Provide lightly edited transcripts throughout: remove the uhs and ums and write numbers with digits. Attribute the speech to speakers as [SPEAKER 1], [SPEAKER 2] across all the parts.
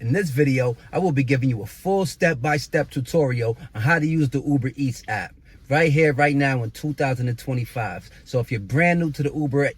[SPEAKER 1] In this video, I will be giving you a full step-by-step tutorial on how to use the Uber Eats app. Right here, right now in 2025. So if you're brand new to the Uber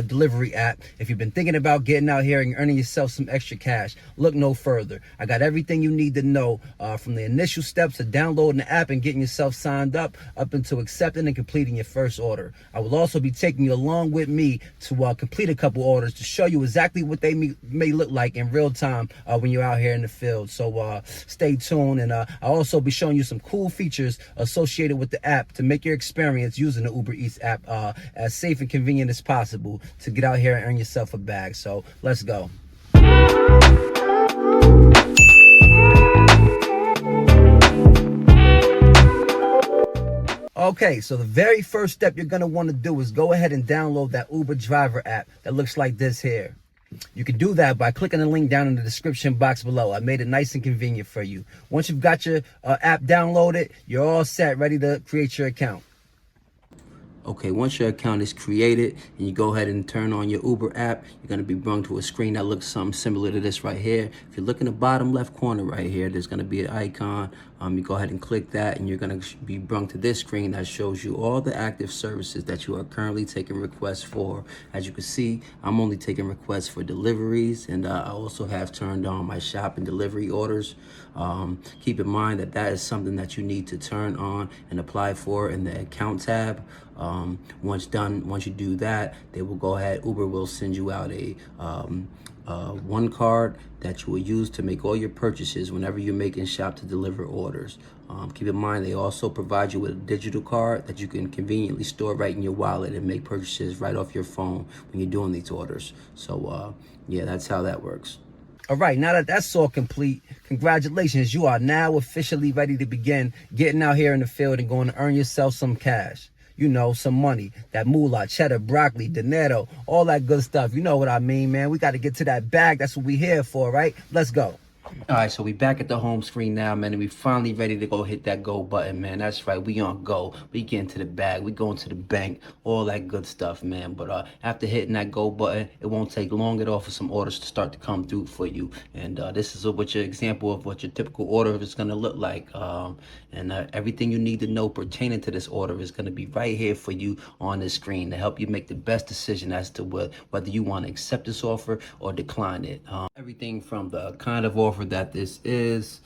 [SPEAKER 1] delivery app, if you've been thinking about getting out here and earning yourself some extra cash, look no further. I got everything you need to know from the initial steps of downloading the app and getting yourself signed up until accepting and completing your first order. I will also be taking you along with me to complete a couple orders to show you exactly what they may look like in real time when you're out here in the field. So stay tuned, and I'll also be showing you some cool features associated with the app to make your experience using the Uber Eats app as safe and convenient as possible to get out here and earn yourself a bag. So let's go. Okay, so the very first step you're going to want to do is go ahead and download that Uber driver app that looks like this here. You can do that by clicking the link down in the description box below. I made it nice and convenient for you. Once you've got your app downloaded, you're all set, ready to create your account. Okay, once your account is created and you go ahead and turn on your Uber app, you're going to be brought to a screen that looks something similar to this right here. If you look in the bottom left corner right here, there's going to be an icon. You go ahead and click that and you're going to be brought to this screen that shows you all the active services that you are currently taking requests for. As you can see, I'm only taking requests for deliveries, and I also have turned on my shop and delivery orders. Keep in mind that that is something that you need to turn on and apply for in the account tab. Once you do that, they will go ahead, Uber will send you out a one card that you will use to make all your purchases whenever you're making shop to deliver orders. Keep in mind, they also provide you with a digital card that you can conveniently store right in your wallet and make purchases right off your phone when you're doing these orders. So yeah, that's how that works. All right, now that that's all complete, congratulations. You are now officially ready to begin getting out here in the field and going to earn yourself some cash. You know, some money, that moolah, cheddar, broccoli, dinero, all that good stuff. You know what I mean, man. We got to get to that bag. That's what we here for, right? Let's go. All right, so we back at the home screen now, man, and we finally ready to go hit that go button, man. That's right, we on go. We get into the bag, we going to the bank, all that good stuff, man. But after hitting that go button, it won't take long at all for some orders to start to come through for you. And this is what your example of what your typical order is going to look like. Everything you need to know pertaining to this order is going to be right here for you on this screen to help you make the best decision as to whether you want to accept this offer or decline it. Everything from the kind of offer that this is,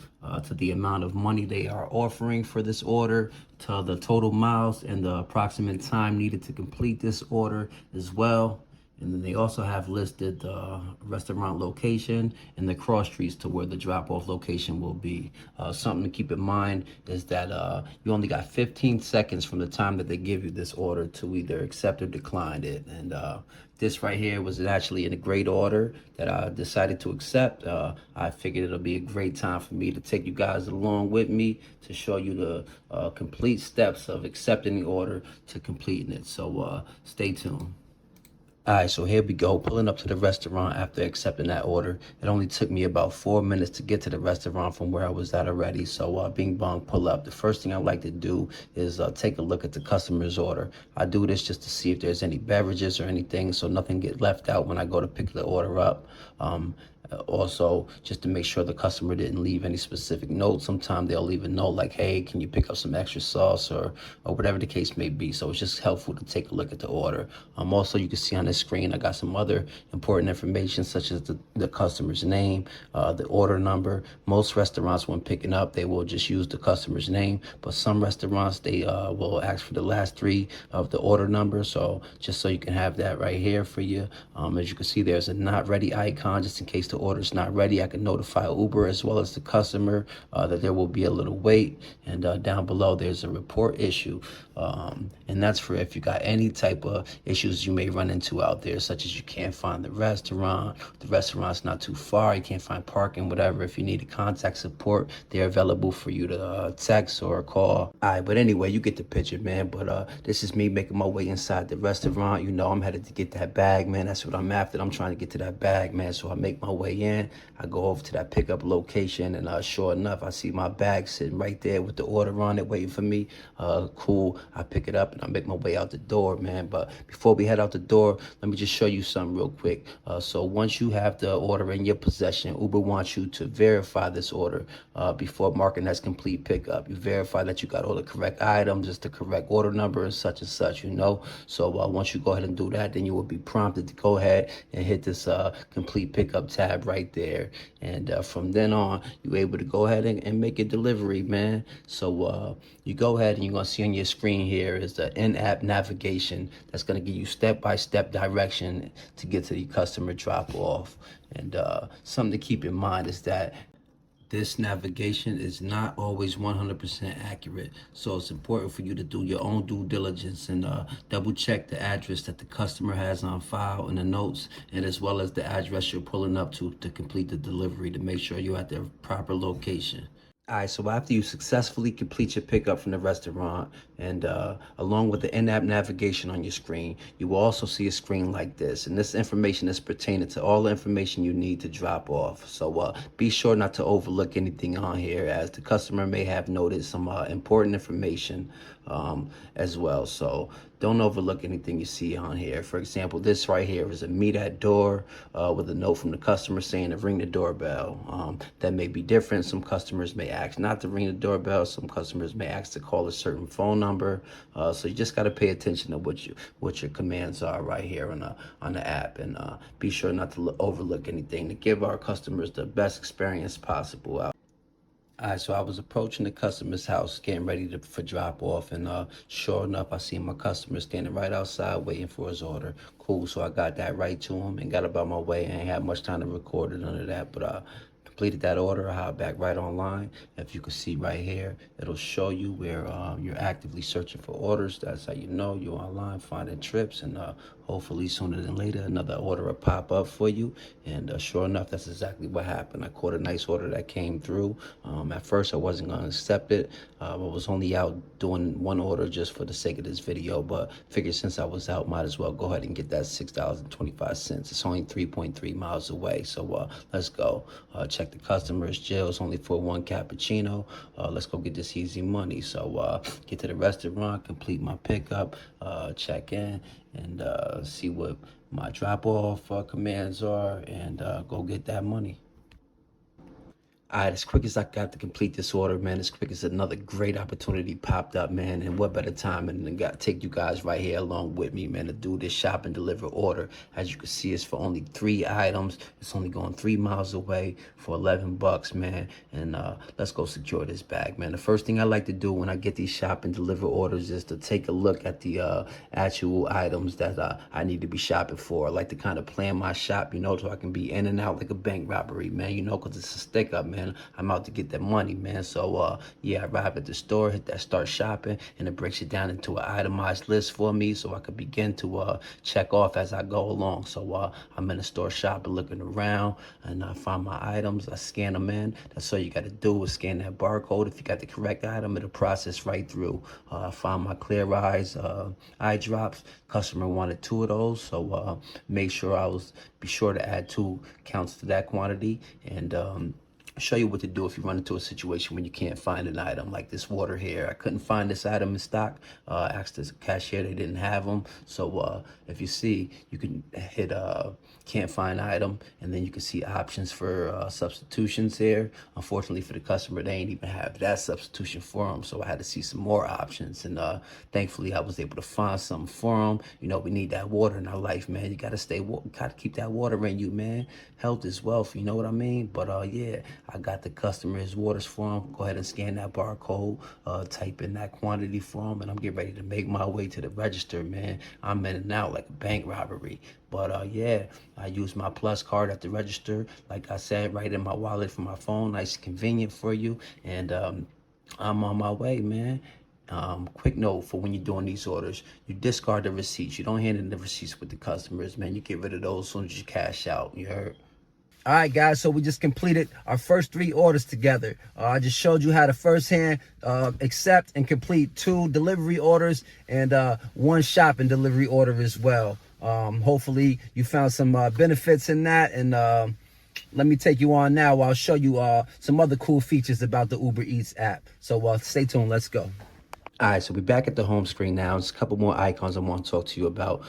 [SPEAKER 1] to the amount of money they are offering for this order, to the total miles and the approximate time needed to complete this order as well. And then they also have listed the restaurant location and the cross streets to where the drop-off location will be. Something to keep in mind is that you only got 15 seconds from the time that they give you this order to either accept or decline it. And this right here was actually in a great order that I decided to accept. I figured it'll be a great time for me to take you guys along with me to show you the complete steps of accepting the order to completing it. So stay tuned. All right, so here we go, pulling up to the restaurant after accepting that order. It only took me about 4 minutes to get to the restaurant from where I was at already. So bing bong, pull up. The first thing I like to do is take a look at the customer's order. I do this just to see if there's any beverages or anything so nothing get left out when I go to pick the order up. Also, just to make sure the customer didn't leave any specific notes. Sometimes they'll leave a note like, hey, can you pick up some extra sauce or whatever the case may be. So it's just helpful to take a look at the order. Also, you can see on this screen, I got some other important information such as the customer's name, the order number. Most restaurants, when picking up, they will just use the customer's name. But some restaurants, they will ask for the last three of the order number. So just so you can have that right here for you. As you can see, there's a not ready icon just in case the order's not ready. I can notify Uber as well as the customer that there will be a little wait. And down below, there's a report issue. And that's for if you got any type of issues you may run into out there, such as you can't find the restaurant's not too far, you can't find parking, whatever. If you need to contact support, they're available for you to text or call. All right, but anyway, you get the picture, man. But this is me making my way inside the restaurant. You know, I'm headed to get that bag, man. That's what I'm after. I'm trying to get to that bag, man. So I make my way way in, I go over to that pickup location, and sure enough, I see my bag sitting right there with the order on it waiting for me. Cool. I pick it up and I make my way out the door, man. But before we head out the door, let me just show you something real quick. So once you have the order in your possession, Uber wants you to verify this order before marking as complete pickup. You verify that you got all the correct items, it's the correct order number and such, you know. So once you go ahead and do that, then you will be prompted to go ahead and hit this complete pickup tab right there. And from then on, you're able to go ahead and make a delivery, man. So you go ahead and you're going to see on your screen here is the in-app navigation that's going to give you step-by-step direction to get to the customer drop-off. And something to keep in mind is that this navigation is not always 100% accurate, so it's important for you to do your own due diligence and double check the address that the customer has on file in the notes, and as well as the address you're pulling up to complete the delivery, to make sure you're at the proper location. All right, so after you successfully complete your pickup from the restaurant, and along with the in-app navigation on your screen, you will also see a screen like this. And this information is pertaining to all the information you need to drop off. So be sure not to overlook anything on here, as the customer may have noted some important information as well. So don't overlook anything you see on here. For example, this right here is a meet at door with a note from the customer saying to ring the doorbell. That may be different. Some customers may ask not to ring the doorbell. Some customers may ask to call a certain phone number. So you just got to pay attention to what your commands are right here on the app, and be sure not to overlook anything to give our customers the best experience possible. All right, so I was approaching the customer's house, getting ready for drop off, and sure enough, I see my customer standing right outside waiting for his order. Cool, so I got that right to him and got about my way. I ain't had much time to record it, none of that, but completed that order. I hopped back right online. If you can see right here, it'll show you where you're actively searching for orders. That's how you know you're online finding trips, and hopefully sooner than later another order will pop up for you. And sure enough, that's exactly what happened. I caught a nice order that came through. At first I wasn't going to accept it. I was only out doing one order just for the sake of this video, but figured since I was out, might as well go ahead and get that $6.25. It's only 3.3 miles away, so let's go. Check the customers. Jill's only for one cappuccino. Let's go get this easy money. So get to the restaurant, complete my pickup, check in, and see what my drop-off commands are, and go get that money. All right, as quick as I got to complete this order, man, as quick as another great opportunity popped up, man, and what better time than to take you guys right here along with me, man, to do this shop and deliver order. As you can see, it's for only 3 items. It's only going 3 miles away for 11 bucks, man, and let's go secure this bag, man. The first thing I like to do when I get these shop and deliver orders is to take a look at the actual items that I need to be shopping for. I like to kind of plan my shop, you know, so I can be in and out like a bank robbery, man, you know, because it's a stick up, man. I'm out to get that money, man. So yeah, I arrive at the store, hit that start shopping, and it breaks it down into an itemized list for me, so I can begin to check off as I go along. So I'm in the store shopping, looking around, and I find my items. I scan them in. That's all you got to do is scan that barcode. If you got the correct item, it'll process right through. I found my Clear Eyes eye drops. Customer wanted 2 of those, so make sure be sure to add 2 counts to that quantity, and show you what to do if you run into a situation when you can't find an item like this water here. I couldn't find this item in stock. Asked the cashier, they didn't have them. So if you see, you can hit can't find item, and then you can see options for substitutions here. Unfortunately for the customer, they ain't even have that substitution for them, so I had to see some more options, and thankfully I was able to find something for them. You know, we need that water in our life, man. You gotta keep that water in you, man. Health is wealth, you know what I mean? But yeah, I got the customer his waters for him. Go ahead and scan that barcode, type in that quantity for him, and I'm getting ready to make my way to the register, man. I'm in and out like a bank robbery. But yeah, I use my Plus card at the register, like I said, right in my wallet from my phone. Nice and convenient for you. And I'm on my way, man. Quick note for when you're doing these orders: you discard the receipts. You don't hand in the receipts with the customers, man. You get rid of those as soon as you cash out. You heard? All right, guys, so we just completed our first 3 orders together. I just showed you how to firsthand accept and complete 2 delivery orders and 1 shop and delivery order as well. Hopefully you found some benefits in that, and let me take you on now. I'll show you some other cool features about the Uber Eats app. So stay tuned. Let's go. All right, so we're back at the home screen now. There's a couple more icons I want to talk to you about.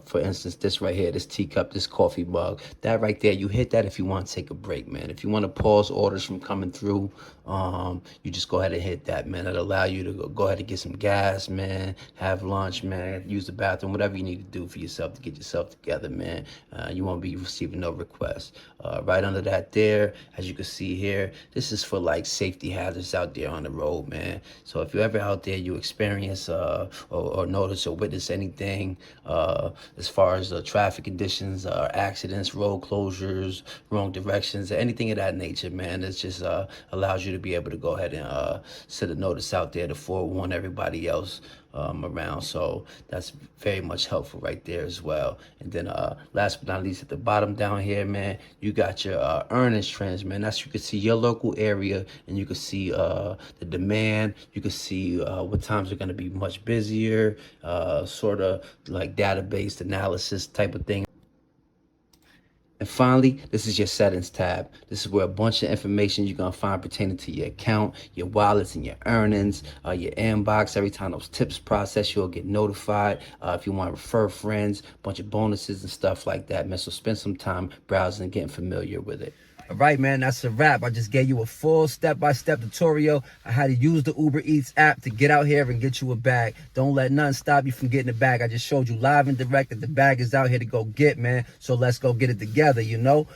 [SPEAKER 1] For instance, this right here, this teacup, this coffee mug. That right there, you hit that if you want to take a break, man. If you want to pause orders from coming through, you just go ahead and hit that, man. It'll allow you to go ahead and get some gas, man, have lunch, man, use the bathroom, whatever you need to do for yourself to get yourself together, man. You won't be receiving no requests. Right under that there, as you can see here, this is for like safety hazards out there on the road, man. So if you're ever out there, you experience or notice or witness anything as far as traffic conditions, accidents, road closures, wrong directions, anything of that nature, man, it just allows you to be able to go ahead and set a notice out there to forewarn everybody else around. So that's very much helpful right there as well. And then last but not least, at the bottom down here, man, you got your earnings trends, man. That's, you can see your local area, and you can see the demand. You can see what times are going to be much busier, sort of like database analysis type of thing. And finally, this is your settings tab. This is where a bunch of information you're going to find pertaining to your account, your wallets, and your earnings, your inbox. Every time those tips process, you'll get notified. If you want to refer friends, a bunch of bonuses and stuff like that, man. So spend some time browsing and getting familiar with it. All right, man, that's a wrap. I just gave you a full step-by-step tutorial on how to use the Uber Eats app to get out here and get you a bag. Don't let nothing stop you from getting a bag. I just showed you live and direct that the bag is out here to go get, man. So let's go get it together, you know.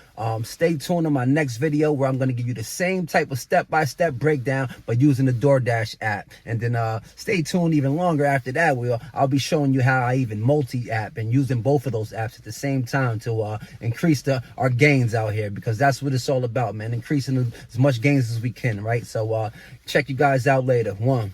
[SPEAKER 1] Stay tuned on my next video where I'm going to give you the same type of step-by-step breakdown, but using the DoorDash app. And then stay tuned even longer after that. I'll be showing you how I even multi-app and using both of those apps at the same time to increase our gains out here, because that's what it's all about, man. Increasing as much gains as we can, right? So check you guys out later. One.